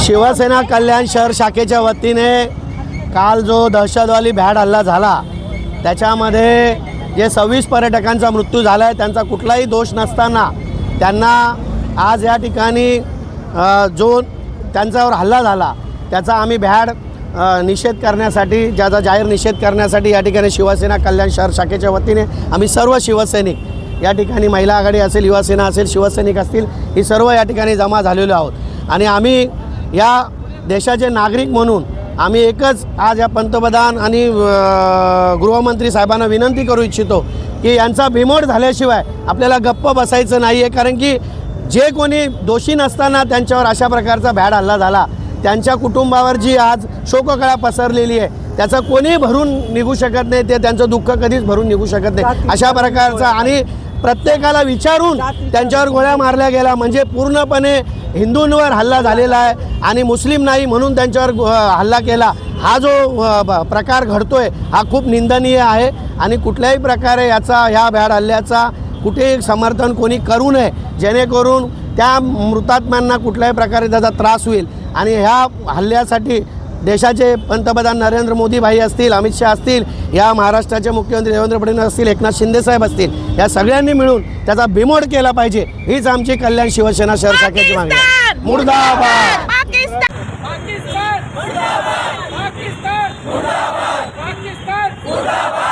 शिवसेना कल्याण शहर शाखेच्या वतीने काल जो दहशतवादी भ्याड हल्ला झाला त्याच्यामध्ये जे 26 पर्यटकांचा मृत्यू झाला आहे त्यांचा कुठलाही दोष नसताना त्यांना आज या ठिकाणी जो त्यांच्यावर हल्ला झाला त्याचा आम्ही भ्याड निषेध करण्यासाठी ज्याचा जाहीर निषेध करण्यासाठी या ठिकाणी शिवसेना कल्याण शहर शाखेच्या वतीने आम्ही सर्व शिवसैनिक या ठिकाणी महिला आघाडी असेल युवासेना असेल शिवसैनिक असतील ही सर्व या ठिकाणी जमा झालेलो आहोत आणि आम्ही या देशाचे नागरिक म्हणून आम्ही एकच आज या पंतप्रधान आणि गृहमंत्री साहेबांना विनंती करू इच्छितो की यांचा बिमोड झाल्याशिवाय आपल्याला गप्प बसायचं नाही आहे। कारण की जे कोणी दोषी नसताना त्यांच्यावर अशा प्रकारचा भ्याड हल्ला झाला त्यांच्या कुटुंबावर जी आज शोककळा पसरलेली आहे त्याचा कोणी भरून निघू शकत नाही, ते त्यांचं दुःख कधीच भरून निघू शकत नाही अशा प्रकारचा आणि प्रत्येकाला विचारून त्यांच्यावर गोळ्या मारल्या गेल्या म्हणजे पूर्णपणे हिंदूंवर हल्ला झालेला आहे आणि मुस्लिम नाही म्हणून त्यांच्यावर हल्ला केला हा जो प्रकार घडतोय हा खूप निंदनीय आहे आणि कुठल्याही प्रकारे ह्या भ्याड हल्ल्याचा कुठेही समर्थन कोणी करू नये जेणेकरून त्या मृतात्म्यांना कुठल्याही प्रकारे त्याचा त्रास होईल आणि ह्या हल्ल्यासाठी देशाचे पंतप्रधान नरेंद्र मोदी भाई असतील, अमित शाह असतील, या महाराष्ट्राचे मुख्यमंत्री देवेंद्र फडणवीस असतील, एकनाथ शिंदे साहेब असतील, या सगळ्यांनी मिळून त्याचा बिमोड केला पाहिजे हीच आमची कल्याण शिवसेना शहर शाखेची मागणी आहे। मुर्दाबाद पाकिस्तान मुर्दाबाद, पाकिस्तान मुर्दाबाद, पाकिस्तान मुर्दाबाद।